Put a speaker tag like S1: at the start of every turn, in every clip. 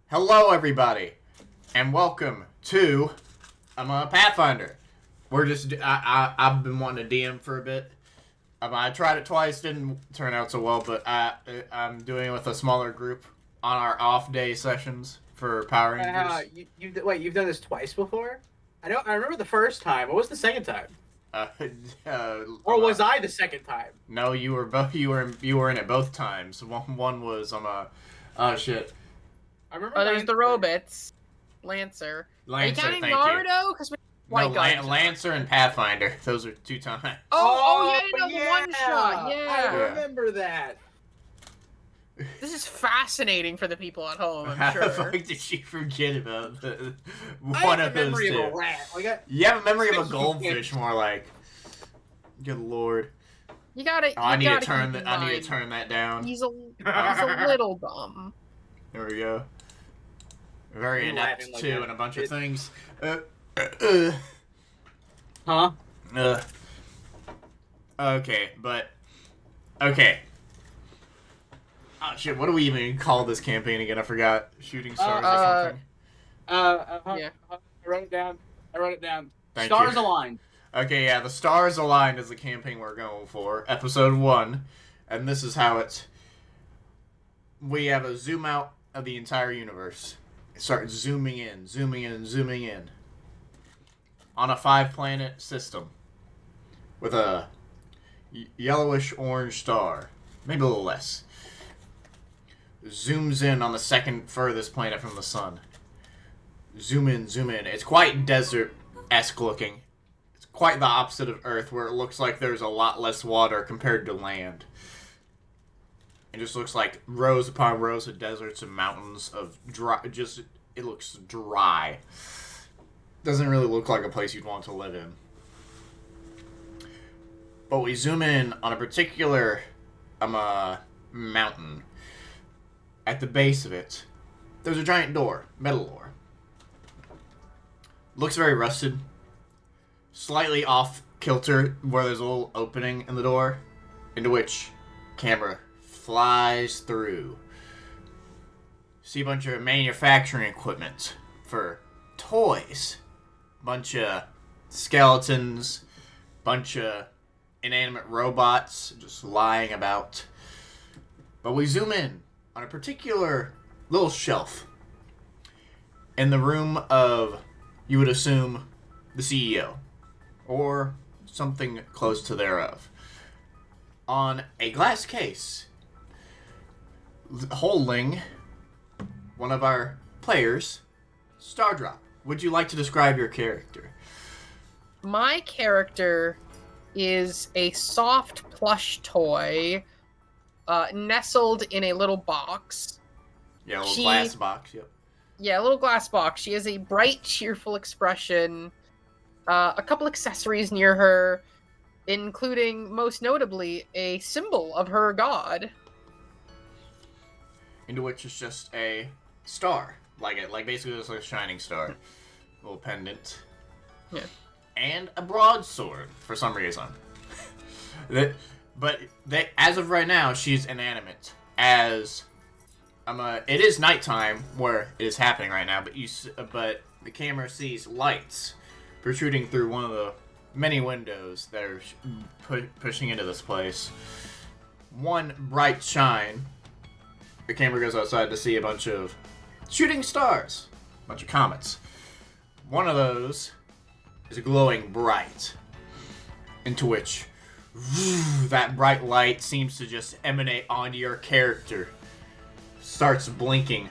S1: Hello, everybody, and welcome to Pathfinder. I've been wanting to DM for a bit. I tried it twice, didn't turn out so well, but I'm doing it with a smaller group on our off day sessions for Power Rangers.
S2: You've done this twice before? I remember the first time. What was the second time?
S1: Uh,
S2: Or was I the second time?
S1: No, you were both. You were in it both times. One was oh shit.
S2: I remember.
S3: Oh, there's the robots. Lancer. Are you counting
S1: thank you.
S3: Naruto? Because
S1: No, Lancer and Pathfinder. Those are 2 times.
S3: Oh yeah, one shot. Yeah.
S2: I remember that.
S3: This is fascinating for the people at home, I'm
S1: How the
S3: sure.
S1: fuck did you forget about
S2: I
S1: one
S2: have
S1: of
S2: the
S1: those
S2: memory
S1: two?
S2: of a rat.
S1: You have a memory of a goldfish, more like. Good lord.
S3: You gotta.
S1: Oh, I need to
S3: turn
S1: turn that down.
S3: He's a little dumb.
S1: There we go. Very
S2: You
S1: inept
S2: laughing like
S1: too,
S2: that.
S1: and a bunch of things.
S2: Huh?
S1: Okay, but okay. Oh shit! What do we even call this campaign again? I forgot. Shooting stars or something.
S3: Yeah.
S2: I wrote it down.
S1: Thank
S2: Stars
S1: you.
S2: aligned.
S1: Okay, yeah, the stars aligned is the campaign we're going for. Episode 1, and this is how it's. We have a zoom out of the entire universe. Start zooming in, zooming in, zooming in. On a 5-planet system. With a yellowish orange star. Maybe a little less. Zooms in on the second furthest planet from the sun. Zoom in, zoom in. It's quite desert-esque looking. It's quite the opposite of Earth, where it looks like there's a lot less water compared to land. It just looks like rows upon rows of deserts and mountains of dry. It looks dry. Doesn't really look like a place you'd want to live in. But we zoom in on a particular mountain. At the base of it, there's a giant door, metal door. Looks very rusted. Slightly off kilter, where there's a little opening in the door, into which camera flies through. See a bunch of manufacturing equipment for toys. Bunch of skeletons. Bunch of inanimate robots just lying about. But we zoom in on a particular little shelf in the room of, you would assume, the CEO. Or something close to thereof. On a glass case, holding one of our players, Stardrop. Would you like to describe your character?
S3: My character is a soft plush toy, nestled in a little box.
S1: Yeah, a little glass box, yep.
S3: Yeah, a little glass box. She has a bright, cheerful expression. A couple accessories near her, including, most notably, a symbol of her god.
S1: Into which is just a star. Like basically just like a shining star. Little pendant.
S3: Yeah.
S1: And a broadsword, for some reason. But as of right now, she's inanimate. As it is nighttime where it is happening right now, but the camera sees lights protruding through one of the many windows that are pushing into this place. One bright shine. The camera goes outside to see a bunch of shooting stars, a bunch of comets. One of those is glowing bright, into which that bright light seems to just emanate onto your character. Starts blinking.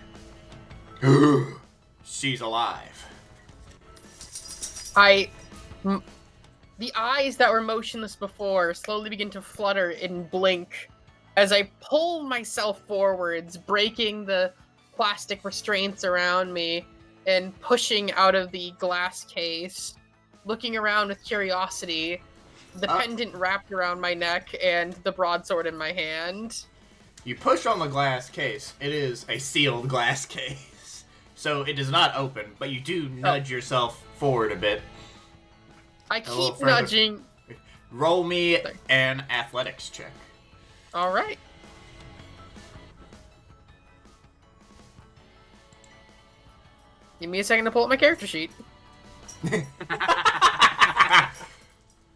S1: She's alive.
S3: The eyes that were motionless before slowly begin to flutter and blink as I pull myself forwards, breaking the plastic restraints around me and pushing out of the glass case, looking around with curiosity, the pendant wrapped around my neck and the broadsword in my hand.
S1: You push on the glass case. It is a sealed glass case. So it does not open, but you do nudge yourself forward a bit.
S3: I keep nudging.
S1: Roll me an athletics check.
S3: All right. Give me a second to pull up my character sheet.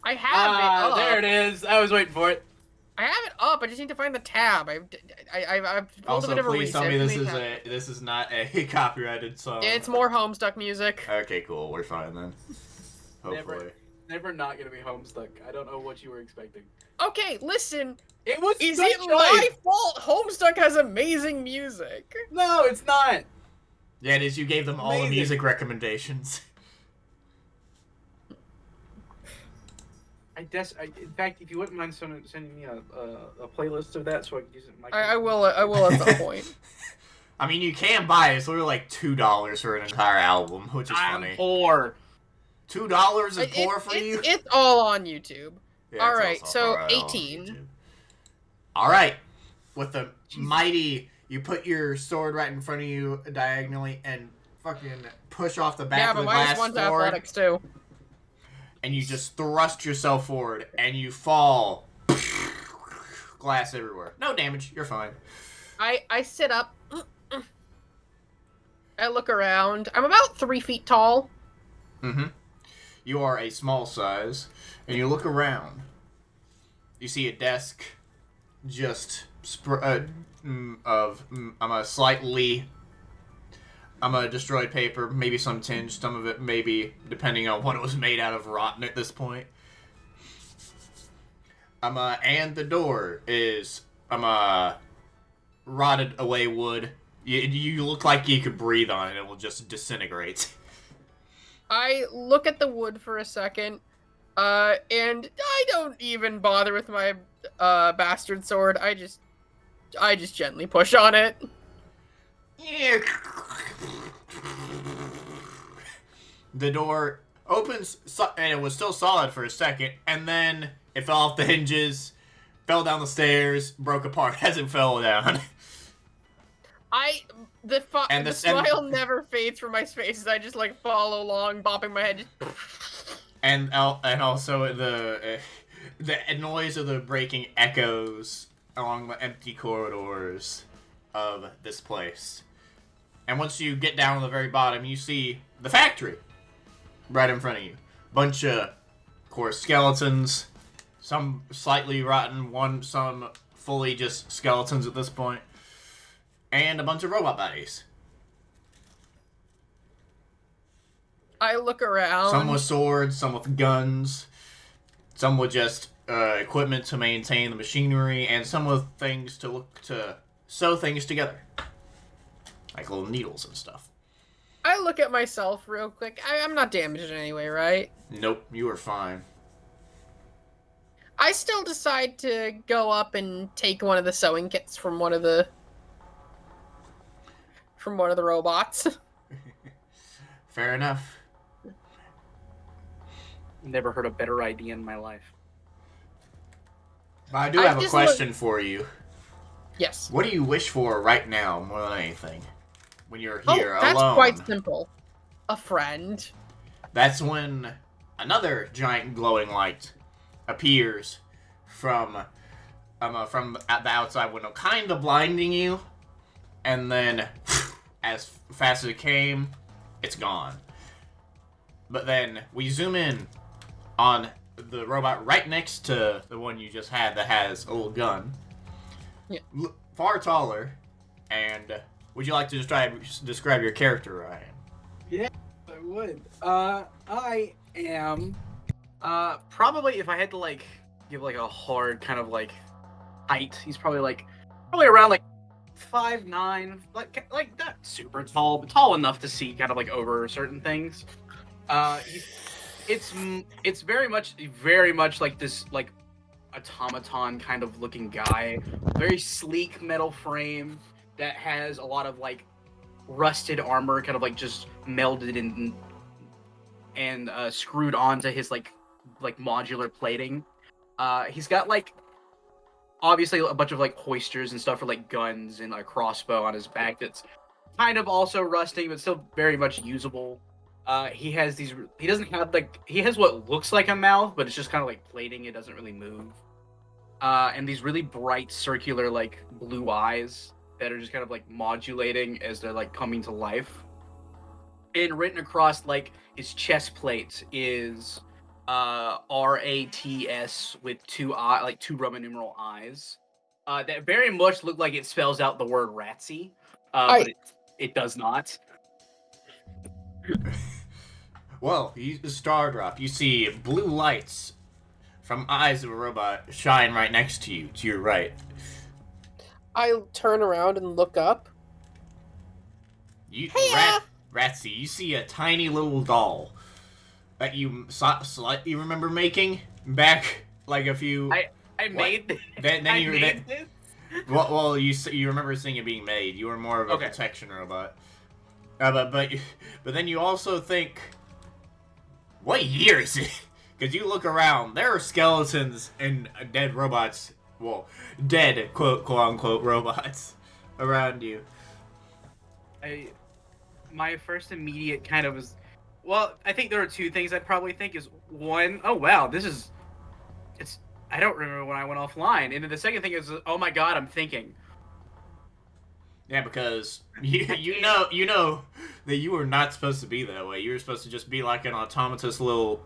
S3: I have it up.
S2: There it is. I was waiting for it.
S3: I have it up. I just need to find the tab. I've pulled a bit of a
S1: please tell me
S3: reset.
S1: this is not a copyrighted song.
S3: It's more Homestuck music.
S1: Okay, cool. We're fine then. Hopefully.
S2: Never not gonna be Homestuck. I don't know what you were expecting.
S3: Okay, listen.
S2: It was.
S3: Is it my fault? Homestuck has amazing music.
S2: No, it's not.
S1: Yeah, it is. You gave them all the music recommendations.
S2: In fact, if you wouldn't mind sending me a playlist of that, so I can use it in my.
S3: I will at some point.
S1: I mean, you can buy it. It's literally like $2 for an entire album, which is funny.
S2: I'm poor.
S1: $2 is poor for you?
S3: It's all on YouTube.
S1: Yeah,
S3: all right, so 18.
S1: All right. With the mighty, you put your sword right in front of you diagonally and fucking push off the back of the glass
S3: -1 to
S1: forward.
S3: athletics too.
S1: And you just thrust yourself forward, and you fall. Glass everywhere. No damage. You're fine.
S3: I sit up. I look around. I'm about 3 feet tall.
S1: Mm-hmm. You are a small size, and you look around. You see a desk, just I'm a destroyed paper, maybe some tinge, some of it maybe, depending on what it was made out of, rotten at this point. And the door is, rotted away wood. You look like you could breathe on it, it will just disintegrate.
S3: I look at the wood for a second, and I don't even bother with my, bastard sword. I just gently push on it.
S1: The door opens, and it was still solid for a second, and then it fell off the hinges, fell down the stairs, broke apart as it fell down.
S3: The smile never fades from my face as I just, like, follow along, bopping my head.
S1: And also the noise of the breaking echoes along the empty corridors of this place. And once you get down to the very bottom, you see the factory right in front of you. Bunch of, course, skeletons. Some slightly rotten, some fully just skeletons at this point. And a bunch of robot bodies.
S3: I look around.
S1: Some with swords, some with guns. Some with just equipment to maintain the machinery. And some with things to sew things together. Like little needles and stuff.
S3: I look at myself real quick. I'm not damaged in any way, right?
S1: Nope, you are fine.
S3: I still decide to go up and take one of the sewing kits from one of the robots.
S1: Fair enough.
S2: Never heard a better idea in my life.
S1: But I do have a question for you.
S3: Yes.
S1: What do you wish for right now more than anything? When you're here alone?
S3: That's quite simple. A friend.
S1: That's when another giant glowing light appears from at the outside window, kind of blinding you, and then as fast as it came, it's gone. But then we zoom in on the robot right next to the one you just had that has a little gun.
S3: Yeah.
S1: Far taller, and would you like to describe your character, Ryan?
S2: Yeah, I would. I am, probably, if I had to, like, give, like, a hard kind of, like, height, he's probably around, like, 5'9", like not super tall, but tall enough to see kind of, like, over certain things. It's very much like this, like, automaton kind of looking guy. Very sleek metal frame that has a lot of, like, rusted armor kind of, like, just melded in and screwed onto his, like modular plating. He's got, like, obviously a bunch of, like, hoisters and stuff for, like, guns and a crossbow on his back that's kind of also rusting, but still very much usable. He has what looks like a mouth, but it's just kind of like plating. It doesn't really move. And these really bright circular, like, blue eyes that are just kind of, like, modulating as they're, like, coming to life. And written across like his chest plate is RATS with two Roman numeral I's. That very much look like it spells out the word Ratsy, but it does not.
S1: Well, Star Drop. You see blue lights from eyes of a robot shine right next to you, to your right.
S3: I turn around and look up.
S1: You,
S3: Hey,
S1: Ratsy, you see a tiny little doll that you slightly remember making back like a few.
S2: I made this.
S1: Then
S2: I
S1: you
S2: made this.
S1: well you remember seeing it being made. You were more of a protection robot. But then you also think, what year is it? Because you look around, there are skeletons and dead robots. Well, dead quote unquote robots around you.
S2: My first immediate kind of was, well, I think there are two things I'd probably think is one, oh wow, I don't remember when I went offline, and then the second thing is, oh my god, I'm thinking.
S1: Yeah, because you know that you were not supposed to be that way. You were supposed to just be like an autonomous little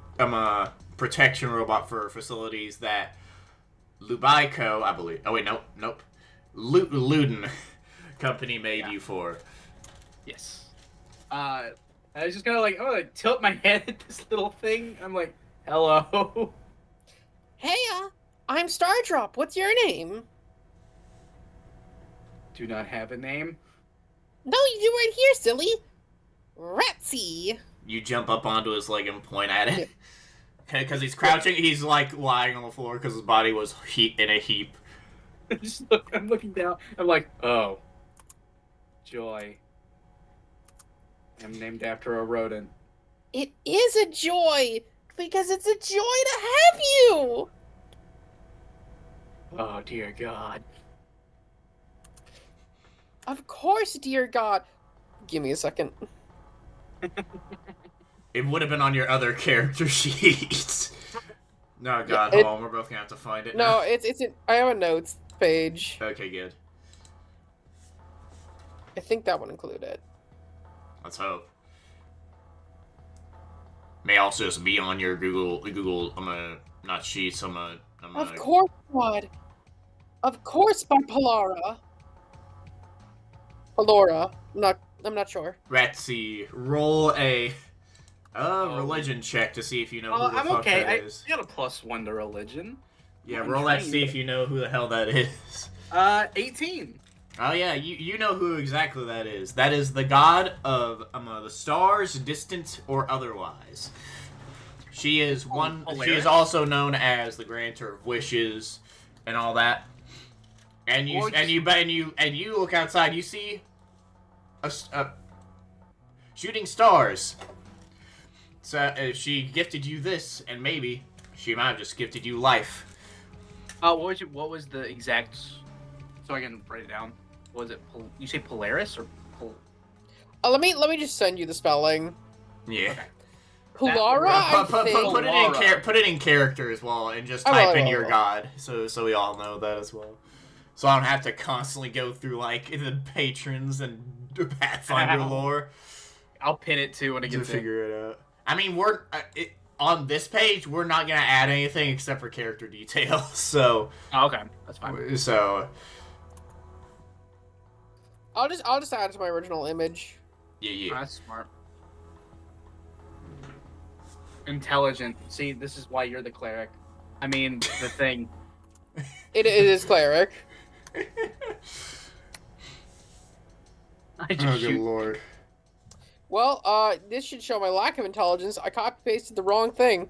S1: protection robot for facilities that Lubico, I believe. Oh wait, nope. Luden company made you for.
S2: Yes. I was just kind of like, tilt my head at this little thing. I'm like, hello.
S3: Hey, I'm Stardrop. What's your name?
S2: Do not have a name.
S3: No, you do right here, silly. Ratsy.
S1: You jump up onto his leg and point at it. Because he's crouching, he's like lying on the floor because his body was in a heap.
S2: I'm looking down. I'm like, oh, joy. I'm named after a rodent.
S3: It is a joy, because it's a joy to have you.
S2: Oh, dear God.
S3: Of course, dear God. Give me a second.
S1: It would have been on your other character sheet. No, God,
S3: Yeah,
S1: hold on. We're both going to have to find it
S3: No,
S1: now.
S3: it's I have a notes page.
S1: Okay, good.
S3: I think that would include it.
S1: Let's hope. May also just be on your Google, not sheets,
S3: Of course, God. Of course, by Pollara. I'm not sure.
S1: Ratsy, roll a religion check to see if you know who the
S2: I'm
S1: fuck
S2: okay.
S1: that is.
S2: I got a +1 to religion.
S1: Yeah, roll that to see if you know who the hell that is.
S2: 18.
S1: Oh yeah, you know who exactly that is. That is the god of the stars, distant or otherwise. She is She is also known as the grantor of wishes and all that. And you look outside. You see a shooting stars. So she gifted you this, and maybe she might have just gifted you life.
S2: What was the exact? So I can write it down. Was it? You say Polaris or?
S3: Let me just send you the spelling.
S1: Yeah.
S2: Okay.
S3: Pollara,
S1: Put it in character as well, and just type in your god, so we all know that as well. So I don't have to constantly go through like the patrons and Pathfinder lore.
S2: I'll pin it too when I get
S1: to figure it out. I mean, we're on this page. We're not gonna add anything except for character details. So.
S2: Oh, okay, that's fine.
S1: So.
S3: I'll just add it to my original image.
S1: Yeah.
S2: That's smart. Intelligent. See, this is why you're the cleric. I mean, the thing.
S3: It is cleric.
S2: I just shoot.
S1: Good lord.
S3: Well, this should show my lack of intelligence. I copy-pasted the wrong thing.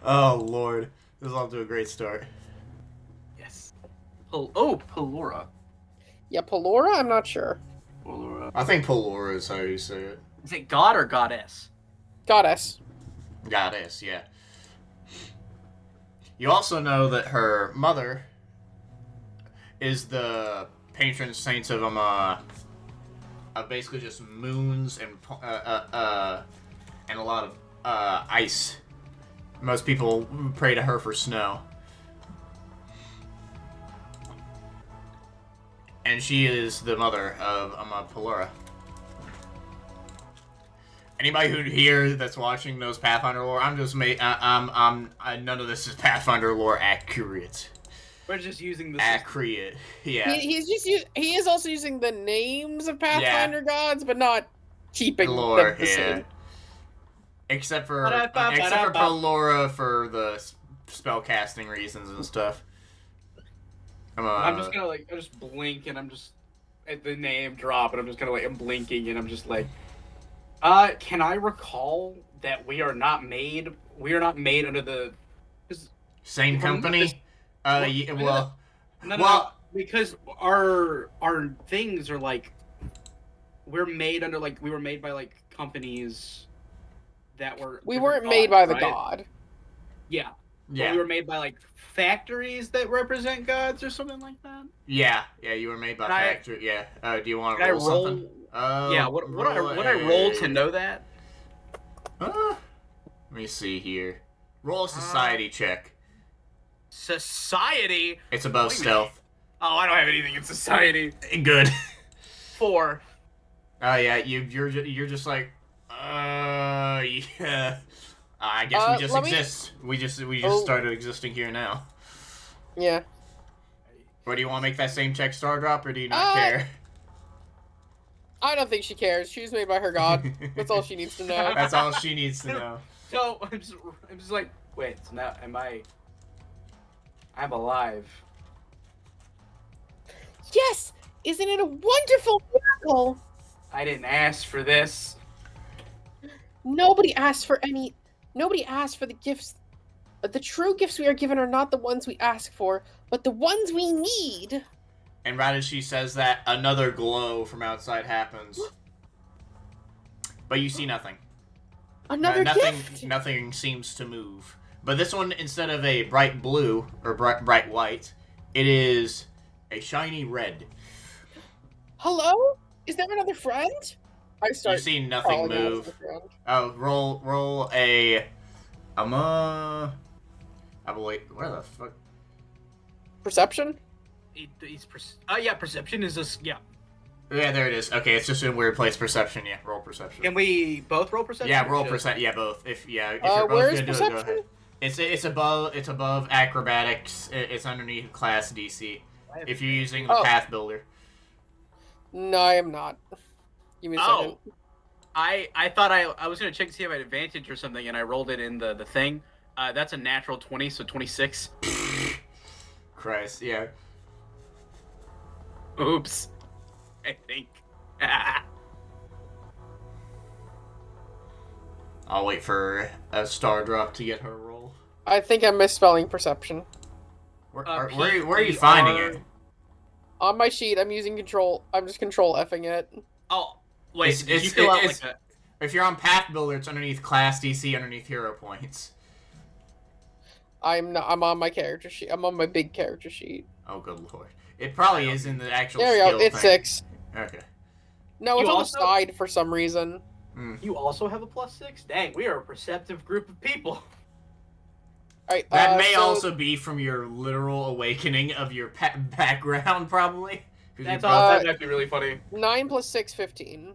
S1: Oh lord, this is off to a great start.
S2: Yes. Polora.
S3: Yeah, Pollara? I'm not sure.
S2: Polora.
S1: I think Polora is how you say it.
S2: Is it god or goddess?
S3: Goddess.
S1: Goddess, yeah. You also know that her mother is the patron saint of basically just moons and a lot of ice. Most people pray to her for snow. And she is the mother of Polora. Anybody who here that's watching knows Pathfinder lore. I'm just none of this is Pathfinder lore accurate.
S2: We're just using the
S1: accurate. Yeah.
S3: He is also using the names of Pathfinder gods, but not keeping
S1: lore,
S3: them the same.
S1: Except for Pelora for the spell casting reasons and stuff.
S2: I'm just gonna I just blink and I'm just at the name drop and I'm just kind of I'm blinking and I'm just like, can I recall that we are not made under the
S1: same company?
S2: No, because our things are we're made under we were made by companies that were
S3: we weren't made by the god.
S2: Yeah. Yeah. We were made by factories that represent gods or something like that.
S1: Yeah, you were made by factory. Yeah. Do you want to roll something?
S2: Yeah. Would I roll to know that?
S1: Let me see here. Roll a society check.
S2: Society.
S1: It's above stealth.
S2: Oh, I don't have anything in society.
S1: Good.
S2: 4.
S1: Oh yeah, you're just like, yeah. I guess we just exist. We just started existing here now.
S3: Yeah.
S1: Or do you want to make that same check star drop, or do you not care?
S3: I don't think she cares. She was made by her god. That's all she needs to know.
S1: That's all she needs to know.
S2: So I'm just like, wait. So now I'm alive.
S3: Yes. Isn't it a wonderful miracle?
S2: I didn't ask for this.
S3: Nobody asked for the gifts. But the true gifts we are given are not the ones we ask for, but the ones we need.
S1: And right as she says that, another glow from outside happens. But you see nothing.
S3: Another gift?
S1: Nothing seems to move. But this one, instead of a bright blue, or bright white, it is a shiny red.
S3: Hello? Is there another friend?
S1: You see nothing move. Oh, roll a... wait, where the fuck?
S3: Perception?
S2: Yeah, perception is just, yeah.
S1: Yeah, there it is. Okay, it's just in a weird place. Perception, yeah. Roll perception.
S2: Can we both roll perception?
S1: Yeah, roll perception. Yeah, both. If you're both gonna do it, go ahead. It's above acrobatics. It's underneath class DC. If you're using the Path Builder.
S3: No, I am not. Give me a second.
S2: I thought I was gonna check to see if I had advantage or something, and I rolled it in the thing. That's a natural 20, so 26.
S1: Christ, yeah.
S2: Oops. I think.
S1: I'll wait for a star drop to get her roll.
S3: I think I'm misspelling perception.
S1: Where are you finding it?
S3: On my sheet, I'm using control. I'm just control Fing it.
S2: Oh, wait. Did you fill out
S1: if you're on Path Builder, it's underneath class DC, underneath hero points.
S3: I'm on my character sheet. I'm on my big character sheet.
S1: Oh, good lord. It probably is in the actual
S3: There we go. It's
S1: thing.
S3: 6.
S1: Okay.
S3: No, it's on the side for some reason.
S2: You also have a +6? Dang, we are a perceptive group of people.
S3: Right,
S1: that may also be from your literal awakening of your background, probably.
S2: That might be really funny.
S3: 9 + 6, 15.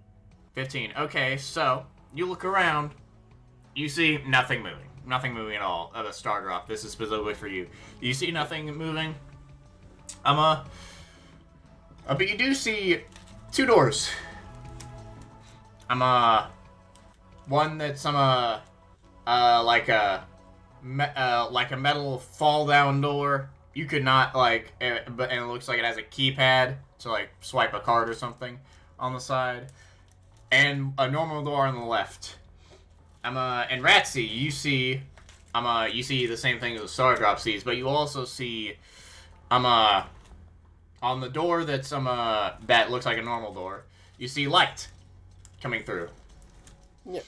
S1: 15. Okay, so you look around. You see nothing moving. Nothing moving at all. Of a star drop. This is specifically for you. You see nothing moving. But you do see 2 doors. One that's like a metal fall down door. You could not and it looks like it has a keypad to swipe a card or something on the side, and a normal door on the left. And Ratsy, you see the same thing as the star drop sees, but you also see on the door that's that looks like a normal door. You see light coming through.
S3: Yep.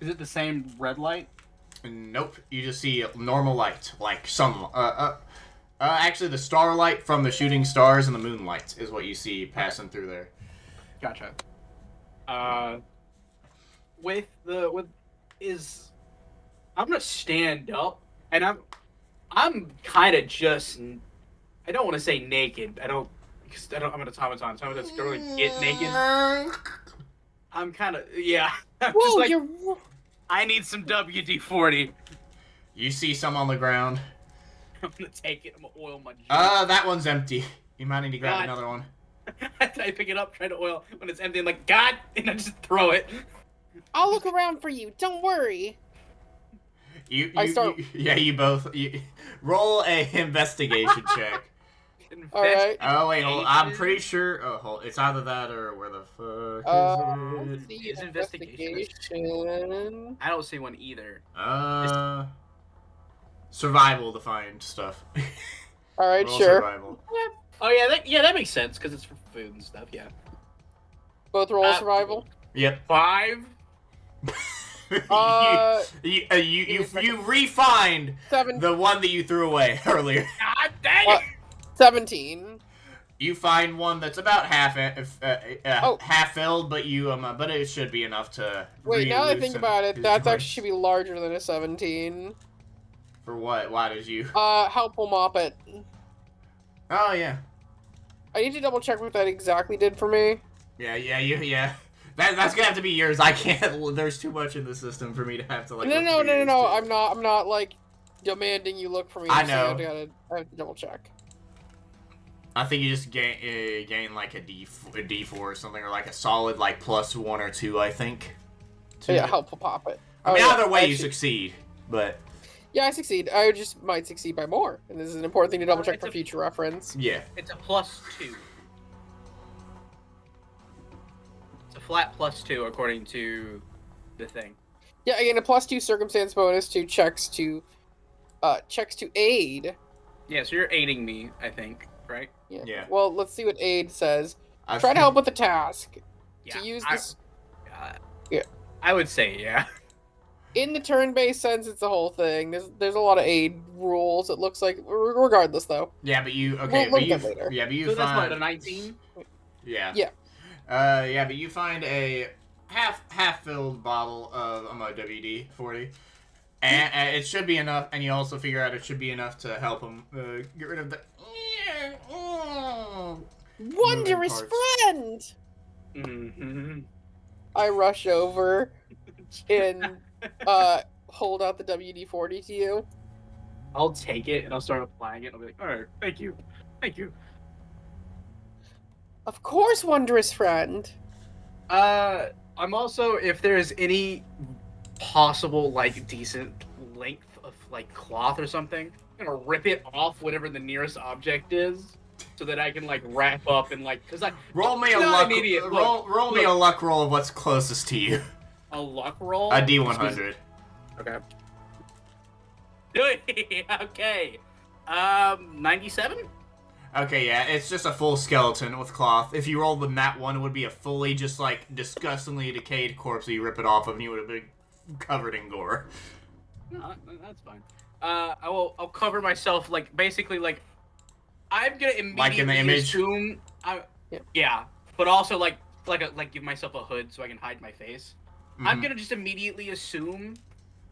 S2: Is it the same red light?
S1: Nope. You just see normal light, like sun. Actually, the starlight from the shooting stars and the moonlight is what you see passing through there.
S2: Gotcha. I'm gonna stand up, and I'm kind of just. I don't want to say naked. I'm an automaton. So I'm gonna really get naked. I'm kind of I'm
S3: Whoa,
S2: just like,
S3: you're.
S2: I need some WD-40.
S1: You see some on the ground.
S2: I'm gonna take it. I'm gonna oil my juice.
S1: That one's empty. You might need to grab
S2: God.
S1: another one.
S2: I pick it up, try to oil. When it's empty, I'm like, God! And I just throw it.
S3: I'll look around for you. Don't worry.
S1: You both roll a investigation check.
S3: All right.
S1: Oh wait, hold, I'm pretty sure. Oh, hold, it's either that or where the fuck
S3: Let's
S1: is it?
S3: see,
S2: Is investigation?
S3: investigation.
S2: I don't see one either.
S1: Survival to find stuff.
S3: All right,
S1: Roll
S3: sure.
S1: Survival.
S2: Oh yeah, that makes sense because it's for food and stuff. Yeah.
S3: Both roll survival.
S1: Yep.
S2: 5.
S1: You refind
S3: 7.
S1: the one that you threw away earlier.
S2: God dang it!
S3: 17.
S1: You find one that's about half half filled, but but it should be enough to.
S3: Wait, now that I think
S1: re-loosen
S3: about it,
S1: his
S3: that
S1: joints.
S3: actually should be larger than a 17.
S1: For what? Why did you?
S3: Helpful mop it.
S1: Oh yeah.
S3: I need to double check what that exactly did for me.
S1: Yeah. That's gonna have to be yours. I can't. There's too much in the system for me to have to like.
S3: No.
S1: look through yours, too.
S3: I'm not like demanding you look for me.
S1: I
S3: so
S1: know.
S3: I have to double check.
S1: I think you just gain like a D4 or something, or like a solid like +1 or 2. I think.
S3: So yeah, helpful pop it.
S1: I mean,
S3: yeah,
S1: either way, you
S3: actually-
S1: succeed, but.
S3: Yeah, I succeed. I just might succeed by more, and this is an important thing to double check
S2: It's
S3: for
S2: a-
S3: future reference.
S1: Yeah.
S2: It's a +2. It's a flat +2 according to the thing.
S3: Yeah, again, a +2 circumstance bonus to checks to aid.
S2: Yeah, so you're aiding me, I think, right?
S1: Yeah.
S3: Well, let's see what aid says. Try to help with the task.
S2: Yeah.
S3: To use
S2: I-
S3: this
S2: Yeah. I would say yeah.
S3: in the turn-based sense, it's the whole thing. There's a lot of aid rules. It looks like, regardless though.
S1: Yeah, but you okay?
S3: We'll
S1: but you
S3: look at later.
S1: yeah, but you
S2: So that's what,
S1: find
S2: a 19?
S1: yeah.
S3: Yeah.
S1: Yeah, but you find a half filled bottle of WD-40, and it should be enough. And you also figure out it should be enough to help him get rid of the
S3: Wondrous
S1: parts.
S3: friend!
S2: Mm-hmm.
S3: I rush over and hold out the WD-40 to you.
S2: I'll take it and I'll start applying it. I'll be like, all right, thank you.
S3: Of course, wondrous friend.
S2: I'm also, if there's any possible, like, decent length of, like, cloth or something, I'm gonna rip it off whatever the nearest object is, so that I can, like, wrap up and, like, because I...
S1: roll me a
S2: No,
S1: luck.
S2: I'm an idiot.
S1: Roll me a luck roll of what's closest to you.
S2: A luck roll?
S1: A D100.
S2: Okay. Okay. 97?
S1: Okay, yeah, it's just a full skeleton with cloth. If you rolled the nat 1, it would be a fully, just like, disgustingly decayed corpse that you rip it off of, and you would have been covered in gore.
S2: No, that's fine. I'll cover myself, like, basically, like, I'm gonna immediately
S1: Like in the image?
S2: assume... Yeah, but also, like, give myself a hood so I can hide my face. I'm
S1: Mhm.
S2: gonna just immediately assume...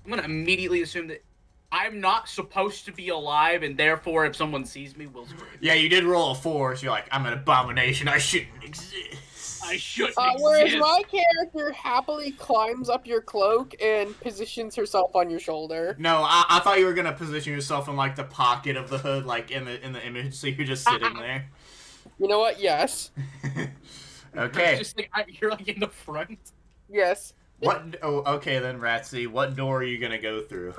S2: I'm gonna immediately assume that I'm not supposed to be alive, and therefore, if someone sees me, will scream.
S1: Yeah, you did roll a 4, so you're like, I'm an abomination, I shouldn't exist.
S2: I shouldn't
S3: Whereas
S2: exist.
S3: my character happily climbs up your cloak and positions herself on your shoulder.
S1: No, I thought you were gonna position yourself in like the pocket of the hood, like in the image, so you're just sitting there.
S3: You know what? Yes.
S1: Okay.
S2: Just like, you're like in the front.
S3: Yes.
S1: What? Oh, okay then, Ratsy. What door are you gonna go through?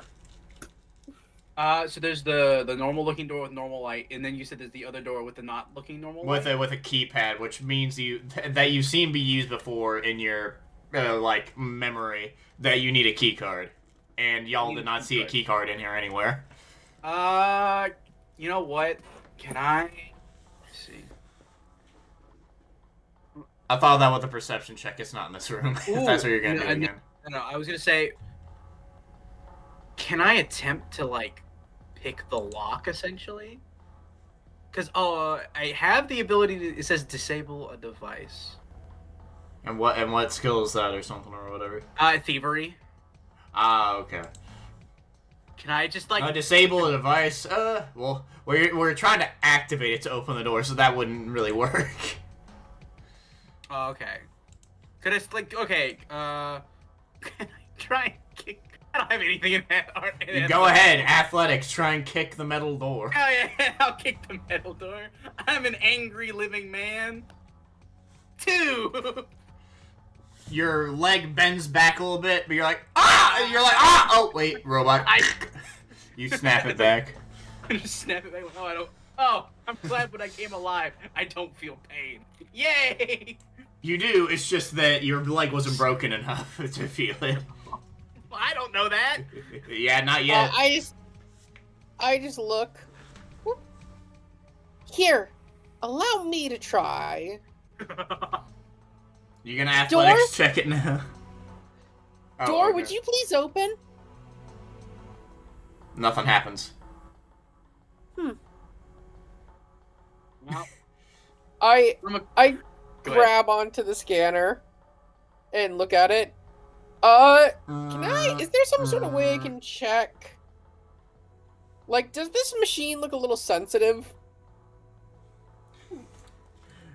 S2: So there's the normal looking door with normal light, and then you said there's the other door with the not looking normal light.
S1: With a keypad, which means that you've seen be used before in your like memory that you need a key card, and y'all did not see a key card in here anywhere.
S2: You know what? Can I? Let's see.
S1: I thought that with a perception check. It's not in this room. If that's what you're gonna do again.
S2: No, I was gonna say. Can I attempt to like pick the lock essentially? Because I have the ability to. It says disable a device.
S1: And what skill is that or something or whatever?
S2: Thievery.
S1: Ah, okay.
S2: Can I just like
S1: Disable a device? Well, we're trying to activate it to open the door, so that wouldn't really work.
S2: Oh, okay. Could it's like okay, Try and kick. I don't have anything in that.
S1: You go ahead, athletics. Try and kick the metal door.
S2: Oh yeah, I'll kick the metal door. I'm an angry living man. 2.
S1: Your leg bends back a little bit, but you're like, ah! And you're like, ah! Oh, wait, robot. You snap it back.
S2: Just snap it back. Oh, I don't. Oh, I'm glad when I came alive, I don't feel pain. Yay!
S1: You do. It's just that your leg wasn't broken enough to feel it.
S2: Well, I don't know that.
S1: Yeah, not yet.
S3: I just look. Here, allow me to try.
S1: You gonna athletics check it now? Oh,
S3: Door,
S1: okay.
S3: would you please open?
S1: Nothing happens.
S2: Well,
S3: I
S2: Go ahead.
S3: grab onto the scanner and look at it. Can I? Is there some sort of way I can check? Like, does this machine look a little sensitive?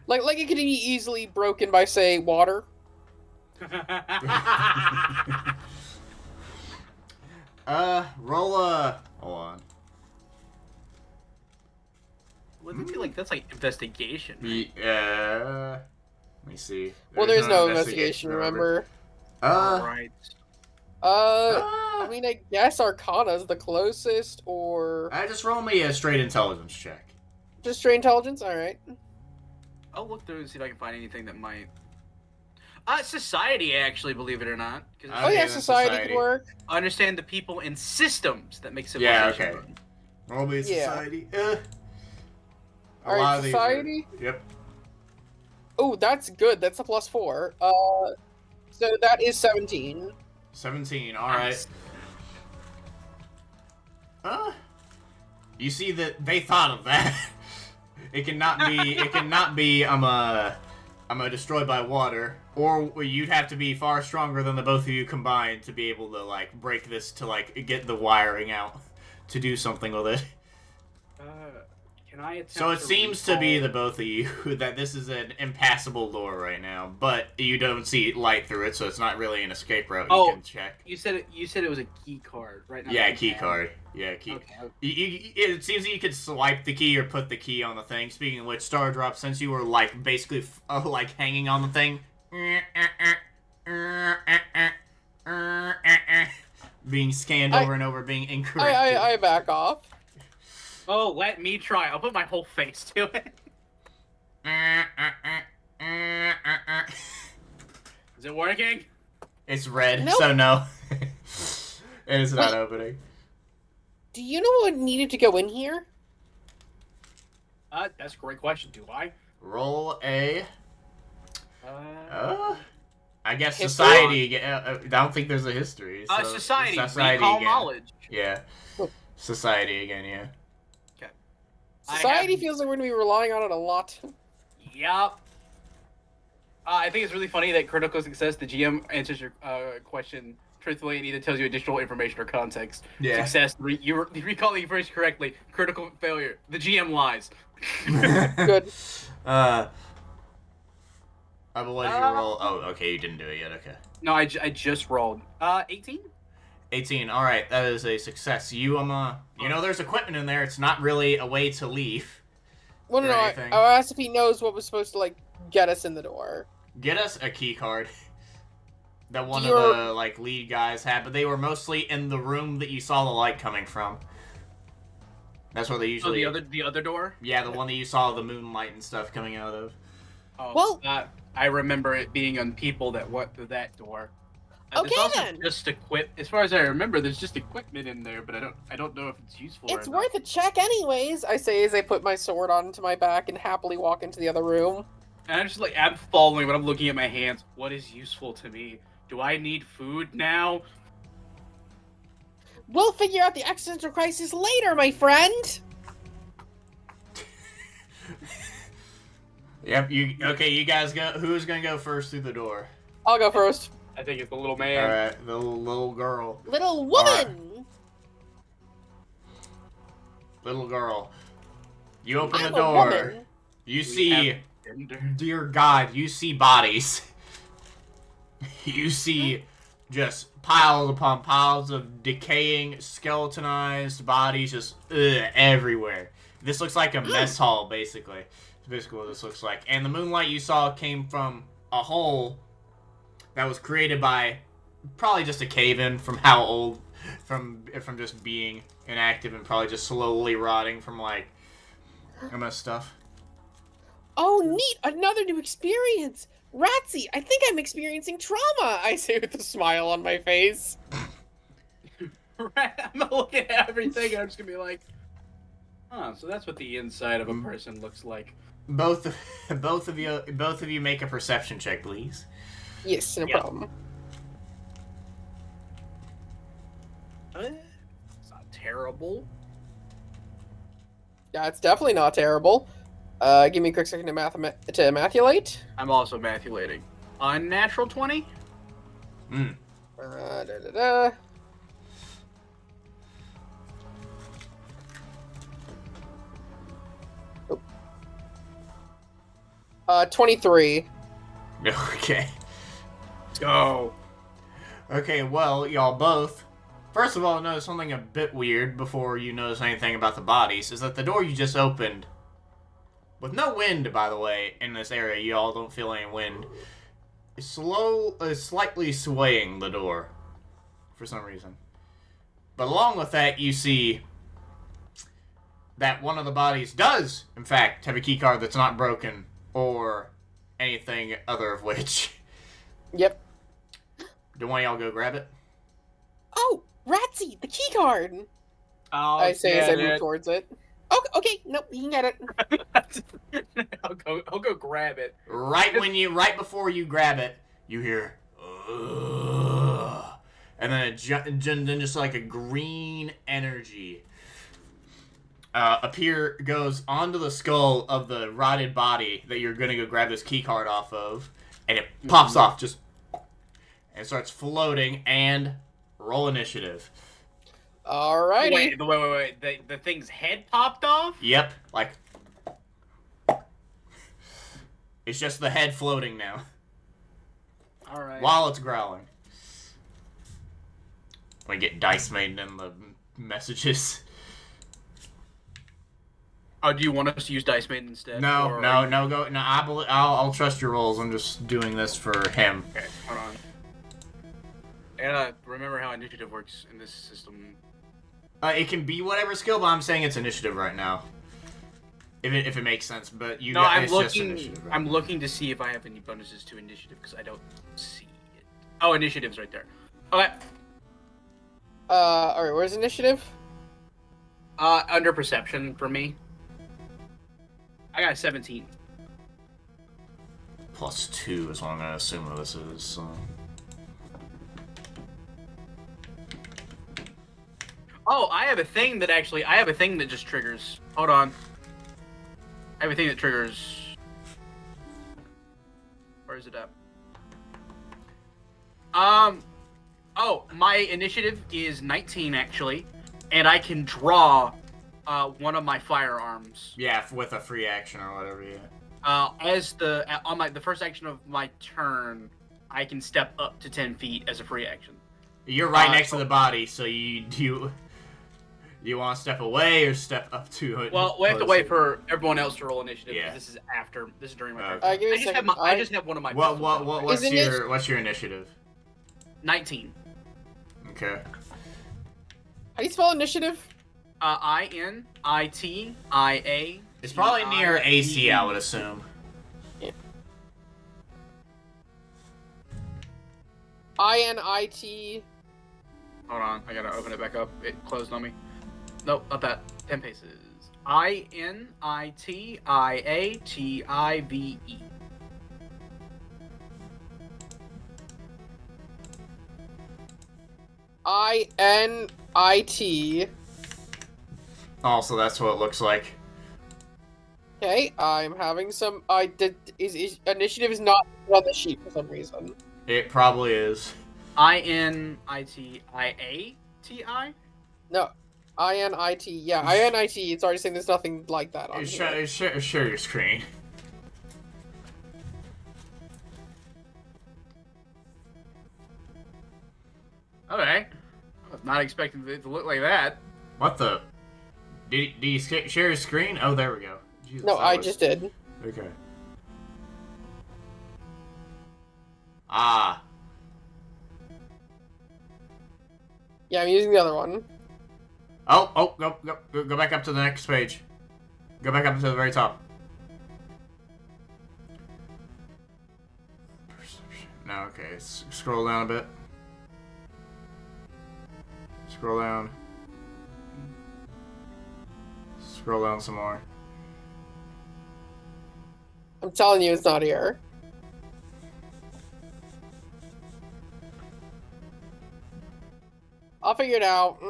S3: Like it could be easily broken by, say, water.
S1: Roll a... Hold on.
S2: Well, I feel like that's like investigation. Right?
S1: Let me see.
S3: Well, there's no investigation, remember?
S2: Right.
S3: I mean, I guess Arcana's the closest, or
S1: just roll me a straight intelligence check.
S3: just straight intelligence. All right.
S2: I'll look through and see if I can find anything that might. Society, actually, believe it or not. 'Cause
S3: Oh yeah,
S1: then
S3: society could work.
S2: understand the people and systems that make
S1: Yeah,
S2: civilization.
S1: okay. Roll me a
S3: Yeah.
S1: society. A
S3: All
S1: lot
S3: right,
S1: of these
S3: society.
S1: Yep.
S3: Oh, that's good. That's a +4. So that is 17.
S1: 17. All right. You see that they thought of that. It cannot be. It cannot be. I'm a destroyed by water, or you'd have to be far stronger than the both of you combined to be able to like break this to like get the wiring out to do something with it.
S2: Can I attempt
S1: So it seems to be
S2: recall-
S1: the both of you that this is an impassable door right now, but you don't see light through it, so it's not really an escape route you can check.
S2: You said it was a key card, right?
S1: Yeah, key card. Yeah, key.
S2: Okay.
S1: It seems that you could swipe the key or put the key on the thing. Speaking of which, Star Drop, since you were like basically like hanging on the thing, being scanned over and over, being incorrect.
S3: I back off.
S2: Oh, let me try. I'll put my whole face to it. Is it working?
S1: It's red,
S3: Nope.
S1: so no. And it's not opening.
S3: Do you know what needed to go in here?
S2: That's a great question. Do I?
S1: Roll a. I guess
S3: History?
S1: society. I don't think there's a history. So
S2: Society.
S1: Society
S2: Recall
S1: again.
S2: knowledge.
S1: Yeah. Society again. Yeah.
S3: Society feels like we're going to be relying on it a lot.
S2: Yup. I think it's really funny that critical success, the GM answers your question truthfully and either tells you additional information or context.
S1: Yeah.
S2: Success, you recall the information correctly. Critical failure, the GM lies.
S3: Good.
S1: I will let you roll. Oh, okay, you didn't do it yet. Okay.
S2: No, I just rolled. 18?
S1: 18. All right, that is a success. You you know, there's equipment in there. It's not really a way to leave.
S3: Well, no,
S1: or
S3: I
S1: anything.
S3: asked if he knows what was supposed to, like, get us in the door.
S1: Get us a key card. That one
S3: You're-
S1: of the like lead guys had, but they were mostly in the room that you saw the light coming from. That's where they usually.
S2: Oh, the other door?
S1: Yeah, the one that you saw the moonlight and stuff coming out of.
S2: Oh,
S3: Well-
S2: I remember it being on people that went through that door.
S3: Okay,
S2: there's also
S3: then.
S2: just as far as I remember, there's just equipment in there, but I don't know if it's useful.
S3: It's
S2: or not.
S3: worth a check anyways, I say as I put my sword onto my back and happily walk into the other room.
S2: And I'm just like, I'm following, but I'm looking at my hands. What is useful to me? Do I need food now?
S3: We'll figure out the existential crisis later, my friend!
S1: Yep. You guys go. Who's gonna go first through the door?
S3: I'll go first.
S2: I think it's the little
S1: All
S2: man.
S1: right, the little girl.
S3: Little woman!
S1: Little girl. You open
S3: I'm
S1: the
S3: a
S1: door.
S3: woman.
S1: You
S2: We
S1: see.
S2: have gender.
S1: Dear God, you see bodies. You see just piles upon piles of decaying, skeletonized bodies just everywhere. This looks like a mess hall, basically. It's basically what this looks like. And the moonlight you saw came from a hole that was created by probably just a cave-in from how old, from just being inactive and probably just slowly rotting from like stuff.
S3: Oh, neat! Another new experience! Ratsy, I think I'm experiencing trauma, I say with a smile on my face.
S2: Right, I'm gonna look at everything and I'm just gonna be like, huh, so that's what the inside of a person looks like.
S1: Both of you make a perception check, please.
S3: Yes, no problem.
S2: It's not terrible.
S3: Yeah, it's definitely not terrible. Give me a quick second to mathulate.
S2: I'm also mathulating. Unnatural 20?
S3: Da-da-da. 23.
S1: Okay.
S2: Let's go.
S1: Okay, well, y'all both. First of all, notice something a bit weird before you notice anything about the bodies, is that the door you just opened, with no wind, by the way, in this area, y'all don't feel any wind, is slightly swaying the door, for some reason. But along with that, you see that one of the bodies does, in fact, have a keycard that's not broken, or anything other of which.
S3: Yep.
S1: Do one of y'all go grab it?
S3: Oh, Ratsy, the key card!
S2: I
S3: say as I move towards it. Oh, okay, nope, you can get it.
S2: I'll go grab it.
S1: Right before you grab it, you hear, "Ugh," and then then just like a green energy goes onto the skull of the rotted body that you're gonna go grab this key card off of, and it pops off just, and starts floating. And roll initiative.
S3: Alrighty.
S2: Wait. The thing's head popped off?
S1: Yep, like it's just the head floating now.
S2: Alright.
S1: While it's growling. We get dice made in the messages.
S2: Oh, do you want us to use Dice Maiden instead?
S1: No, go. No, I'll trust your rolls. I'm just doing this for him.
S2: Okay, hold on. And remember how initiative works in this system.
S1: It can be whatever skill, but I'm saying it's initiative right now. If it makes sense, but you.
S2: No,
S1: guys,
S2: I'm
S1: it's
S2: looking.
S1: just initiative, right?
S2: I'm looking to see if I have any bonuses to initiative because I don't see it. Oh, initiative's right there. Okay.
S3: Alright, where's initiative?
S2: Under perception for me. I got a 17.
S1: +2 is what I'm gonna assume that this is. So.
S2: Oh, I have a thing that just triggers. Hold on. I have a thing that triggers. Where is it at? Oh, my initiative is 19 actually, and I can draw one of my firearms.
S1: Yeah, with a free action or whatever. Yeah.
S2: On the first action of my turn, I can step up to 10 feet as a free action.
S1: You're right next to the body, so you want to step away or step up to it?
S2: Well, we have to wait for everyone else to roll initiative.
S1: Yeah.
S2: This is during my turn.
S3: Give me a second.
S2: I just have one of my.
S1: What's your initiative?
S2: 19.
S1: Okay.
S3: How do you spell initiative?
S2: INITIA.
S1: It's probably near AC, I would assume.
S3: Yeah. INIT.
S2: Hold on, I gotta open it back up. It closed on me. Nope, not that. 10 paces. INITIATIVE.
S3: INIT.
S1: Oh, so that's what it looks like.
S3: Okay, I'm having some. Initiative is not on the sheet for some reason.
S1: It probably is.
S2: INITIATI?
S3: No, INIT. Yeah, INIT. It's already saying there's nothing like that on here.
S1: Share your screen.
S2: Okay. I was not expecting it to look like that.
S1: What the? Did you share your screen? Oh, there we go. Jesus,
S3: No, I just did.
S1: Okay. Ah.
S3: Yeah, I'm using the other one.
S1: Oh, go back up to the next page. Go back up to the very top. Perception. No, okay. Scroll down a bit. Scroll down. Scroll down some more.
S3: I'm telling you, it's not here. I'll figure it out.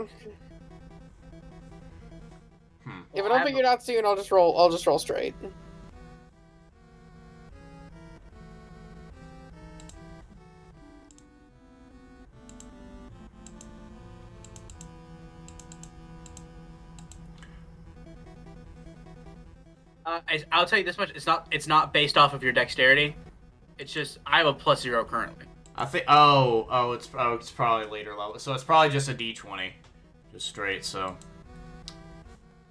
S3: If I don't figure it out soon, I'll just roll. I'll just roll straight.
S2: I'll tell you this much: it's not based off of your dexterity. It's just I have a +0 currently.
S1: I think. It's probably later level. So it's probably just a D20, just straight. So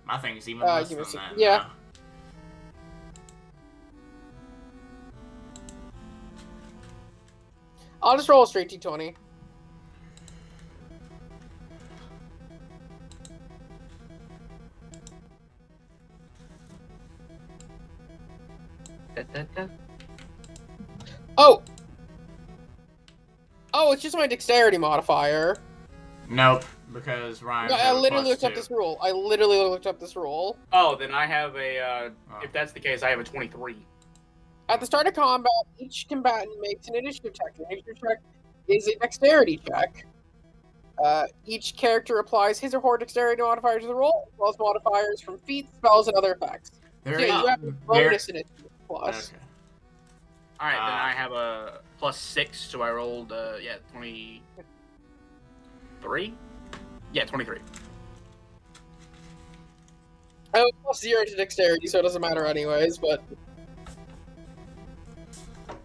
S1: my thing's even less than that.
S3: Yeah.
S1: Now.
S3: I'll just roll a straight D20. Oh! Oh, it's just my dexterity modifier.
S1: Nope, because Ryan.
S3: No, I literally looked up this rule. I literally looked up this rule.
S2: Oh, then I have a. If that's the case, I have a 23.
S3: At the start of combat, each combatant makes an initiative check. The initiative check is a dexterity check. Each character applies his or her dexterity modifier to the roll, as well as modifiers from feats, spells, and other effects. So yeah, you have a bonus initiative plus.
S1: Okay.
S2: All right, then I have a +6, so I rolled 23. Yeah, 23.
S3: I have a +0 to dexterity, so it doesn't matter anyways. But all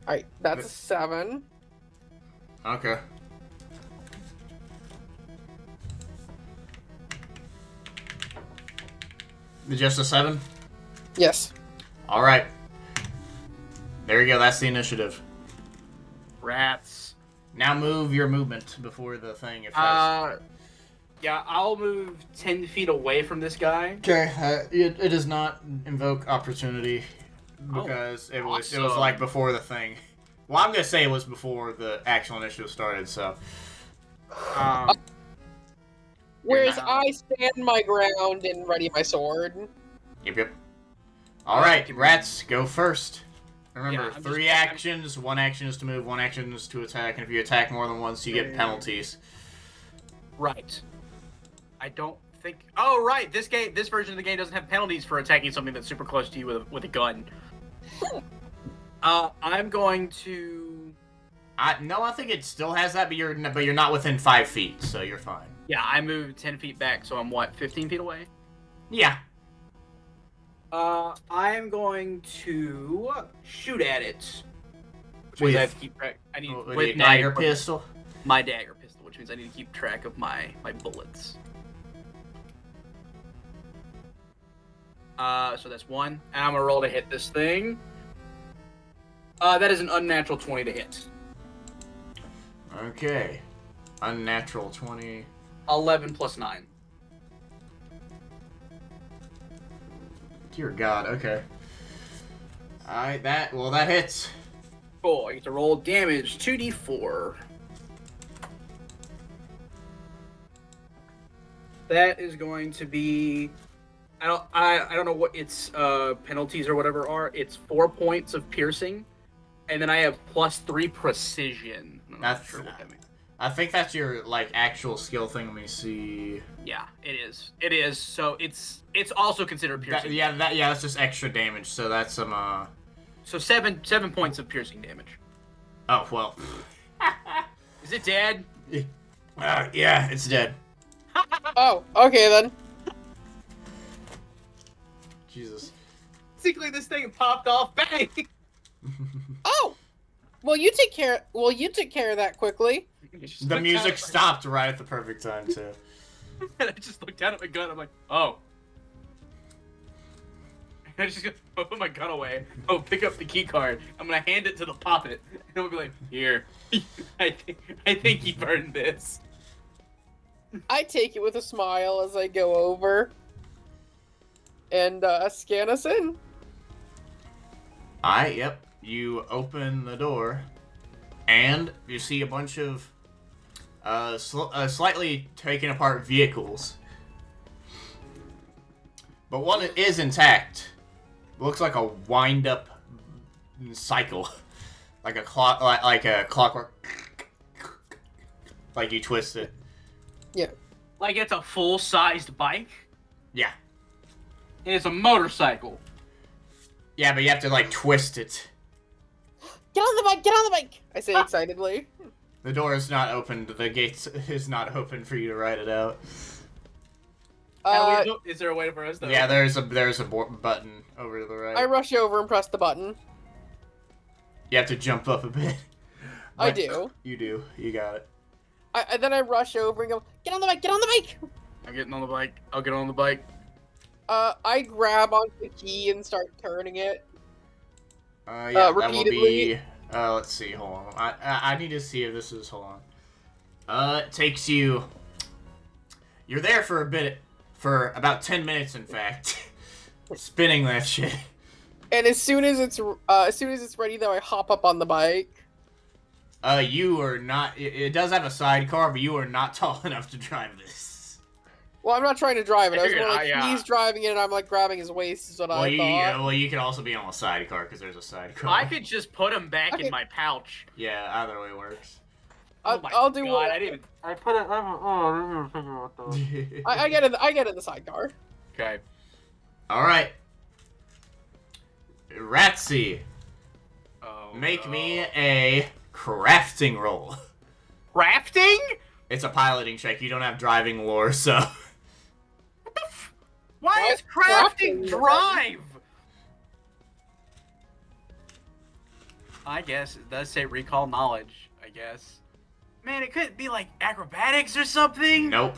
S3: right, that's a 7.
S1: Okay. Just a 7?
S3: Yes.
S1: All right. There you go. That's the initiative.
S2: Rats.
S1: Now move your movement before the thing. If that's...
S2: Yeah, I'll move 10 feet away from this guy.
S1: Okay. It does not invoke opportunity because it was like before the thing. Well, I'm gonna say it was before the actual initiative started. So.
S3: Whereas I stand my ground and ready my sword.
S1: Yep. All right, rats, go first. Remember,
S2: Yeah,
S1: 3 actions. 1 action is to move, 1 action is to attack, and if you attack more than once, you get penalties.
S2: Right. I don't think. Oh, right. This version of the game doesn't have penalties for attacking something that's super close to you with a gun. I'm going to.
S1: No, I think it still has that, but you're not within 5 feet, so you're fine.
S2: Yeah, I moved 10 feet back, so I'm 15 feet away?
S1: Yeah.
S2: I'm going to shoot at it. Which
S1: With,
S2: means I have to keep track. I need
S1: with your dagger pistol?
S2: My dagger pistol, which means I need to keep track of my bullets. So that's 1. And I'm gonna roll to hit this thing. That is an unnatural 20 to hit.
S1: Okay. Unnatural 20.
S2: 11 plus 9.
S1: Dear God, okay. Alright, that hits.
S2: Cool, I get to roll damage, 2d4. That is going to be... I don't know what its penalties or whatever are. It's 4 points of piercing, and then I have +3 precision. I'm not sure what that means.
S1: I think that's your actual skill thing. Let me see.
S2: Yeah, it is. It is. So it's also considered piercing.
S1: That's just extra damage. So that's some
S2: So 7 points of piercing damage.
S1: Oh well.
S2: Is it dead?
S1: Yeah, it's dead.
S3: Oh, okay then.
S1: Jesus.
S2: Basically, this thing popped off. Bang!
S3: Oh, well, you took care of that quickly.
S1: The music stopped right at the perfect time, too.
S2: And I just looked down at my gun. I'm like, oh. And I just gonna put my gun away. Oh, pick up the key card. I'm gonna hand it to the puppet, and I'll be like, "Here, I think he burned this."
S3: I take it with a smile as I go over and scan us in.
S1: Alright, yep. You open the door, and you see a bunch of slightly taken apart vehicles. But one is intact. Looks like a wind-up cycle. Like a clockwork. Like you twist it.
S3: Yeah.
S2: Like it's a full-sized bike,
S1: Yeah.
S2: and it's a motorcycle.
S1: Yeah, but you have to, like, twist it.
S3: Get on the bike! Get on the bike! I say excitedly.
S1: The door is not opened. The gate is not open for you to ride it out.
S2: Is there a way for us to?
S1: Yeah, there's a button over to the right.
S3: I rush over and press the button.
S1: You have to jump up a bit.
S3: I
S1: But
S3: do.
S1: You do. You got it.
S3: Then I rush over and go, get on the bike! Get on the bike!
S2: I'm getting on the bike. I'll get on the bike.
S3: I grab onto the key and start turning it.
S1: Yeah, that will
S3: repeatedly.
S1: be. Let's see. Hold on. I need to see if this is. Hold on. It takes you. You're there for a bit. For about 10 minutes, in fact. Spinning that shit.
S3: And as soon as it's ready, though, I hop up on the bike.
S1: You are not. It does have a sidecar, but you are not tall enough to drive this.
S3: Well, I'm not trying to drive it. I was
S2: figured
S3: more like,
S2: I,
S3: he's driving it, and I'm like grabbing his waist. Is what I thought.
S1: Well, you can also be on a sidecar because there's a sidecar.
S2: I could just put him back
S3: Okay.
S2: in my pouch.
S1: Yeah, either way works.
S2: Oh my
S3: I'll do
S2: God,
S3: what
S2: I didn't even. I put it. I didn't even figure out the.
S3: I get in the sidecar.
S2: Okay.
S1: All right, Ratsy,
S2: Oh,
S1: make
S2: no.
S1: me a crafting roll.
S2: Crafting?
S1: It's a piloting check. You don't have driving lore, so.
S2: Why is crafting
S3: Crafting?
S2: drive? I guess it does say recall knowledge. I guess. Man, it could be like acrobatics or something.
S1: Nope.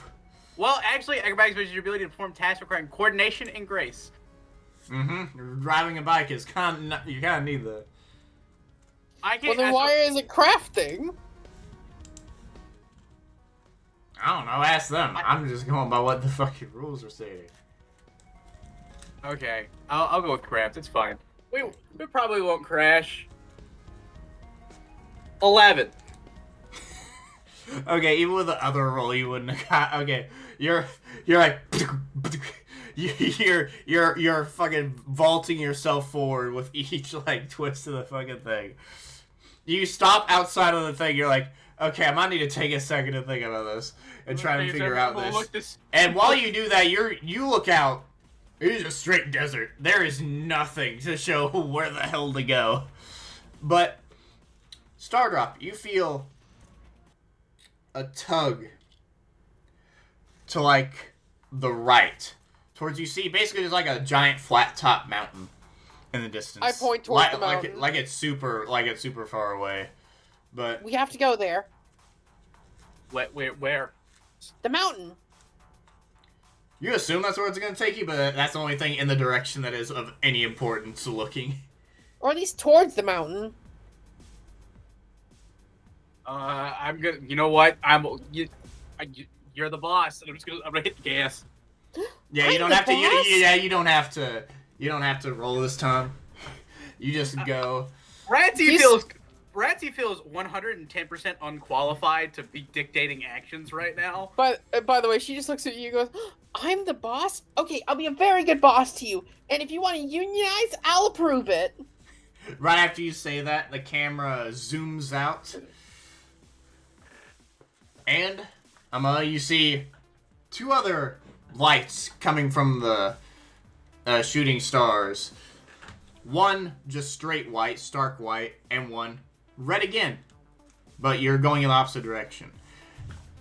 S2: Well, actually, acrobatics is your ability to perform tasks requiring coordination and grace.
S1: Mm-hmm. Driving a bike is kind of. You kind of need that.
S2: I
S3: Well,
S2: can.
S3: then why is it crafting?
S1: I don't know. Ask them. I'm just going by what the fucking rules are stating.
S2: Okay, I'll go with craft. It's fine. We probably won't crash. 11.
S1: Okay, even with the other roll, you wouldn't have got. Okay, you're like. You're fucking vaulting yourself forward with each like twist of the fucking thing. You stop outside of the thing. You're like, okay, I might need to take a second to think about this and try and figure out this. And while you do that, you look out. It is a straight desert. There is nothing to show where the hell to go. But Stardrop, you feel a tug to like the right. Towards you see basically there's like a giant flat top mountain in the distance.
S3: I point towards
S1: like,
S3: the mountain.
S1: Like it's super far away. But
S3: We have to go there.
S2: Where?
S3: The mountain.
S1: you assume that's where it's gonna take you, but that's the only thing in the direction that is of any importance looking.
S3: Or at least towards the mountain.
S2: I'm gonna. You know what? You're the boss. I'm gonna hit the gas.
S1: Yeah,
S3: I'm
S1: you don't
S3: the
S1: have to.
S3: boss?
S1: You don't have to. You don't have to roll this time. You just go.
S2: Ratsy feels 110% unqualified to be dictating actions right now.
S3: But by the way, she just looks at you and goes, "I'm the boss? Okay, I'll be a very good boss to you. And if you want to unionize, I'll approve it."
S1: Right after you say that, the camera zooms out, and you see two other lights coming from the shooting stars. One just straight white, stark white, and one red again, but you're going in the opposite direction.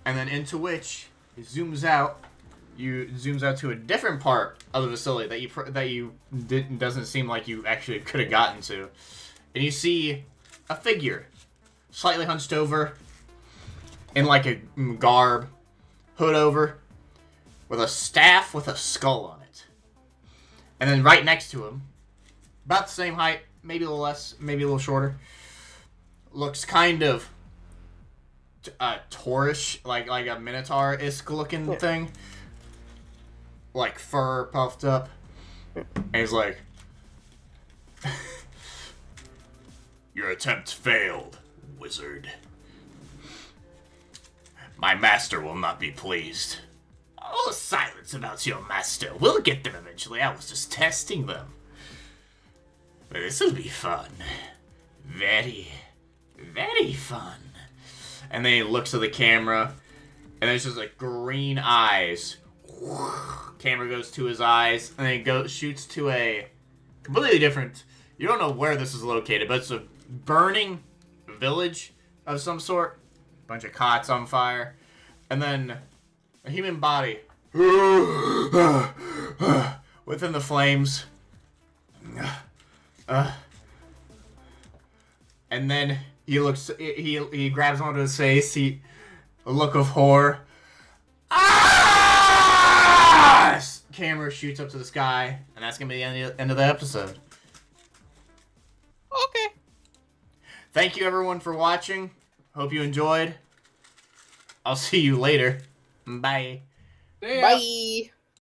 S1: And then into which it zooms out. You zooms out to a different part of the facility that you doesn't seem like you actually could have gotten to, and you see a figure, slightly hunched over, in like a garb, hood over, with a staff with a skull on it. And then right next to him, about the same height, maybe a little less, maybe a little shorter, looks kind of taurish, like a minotaur-esque looking thing. Like fur puffed up. And he's like, your attempt failed, wizard. My master will not be pleased. Oh, silence about your master. We'll get them eventually. I was just testing them. But this will be fun. Very, very fun. And then he looks at the camera, and there's just like green eyes. Camera goes to his eyes, and then it shoots to a completely different. You don't know where this is located, but it's a burning village of some sort. Bunch of cots on fire, and then a human body within the flames. And then he looks. He grabs onto his face. A look of horror. Ah! Camera shoots up to the sky, and that's gonna be the end of the episode.
S3: Okay.
S1: Thank you everyone for watching. Hope you enjoyed. I'll see you later. Bye.
S2: Yeah.
S3: Bye.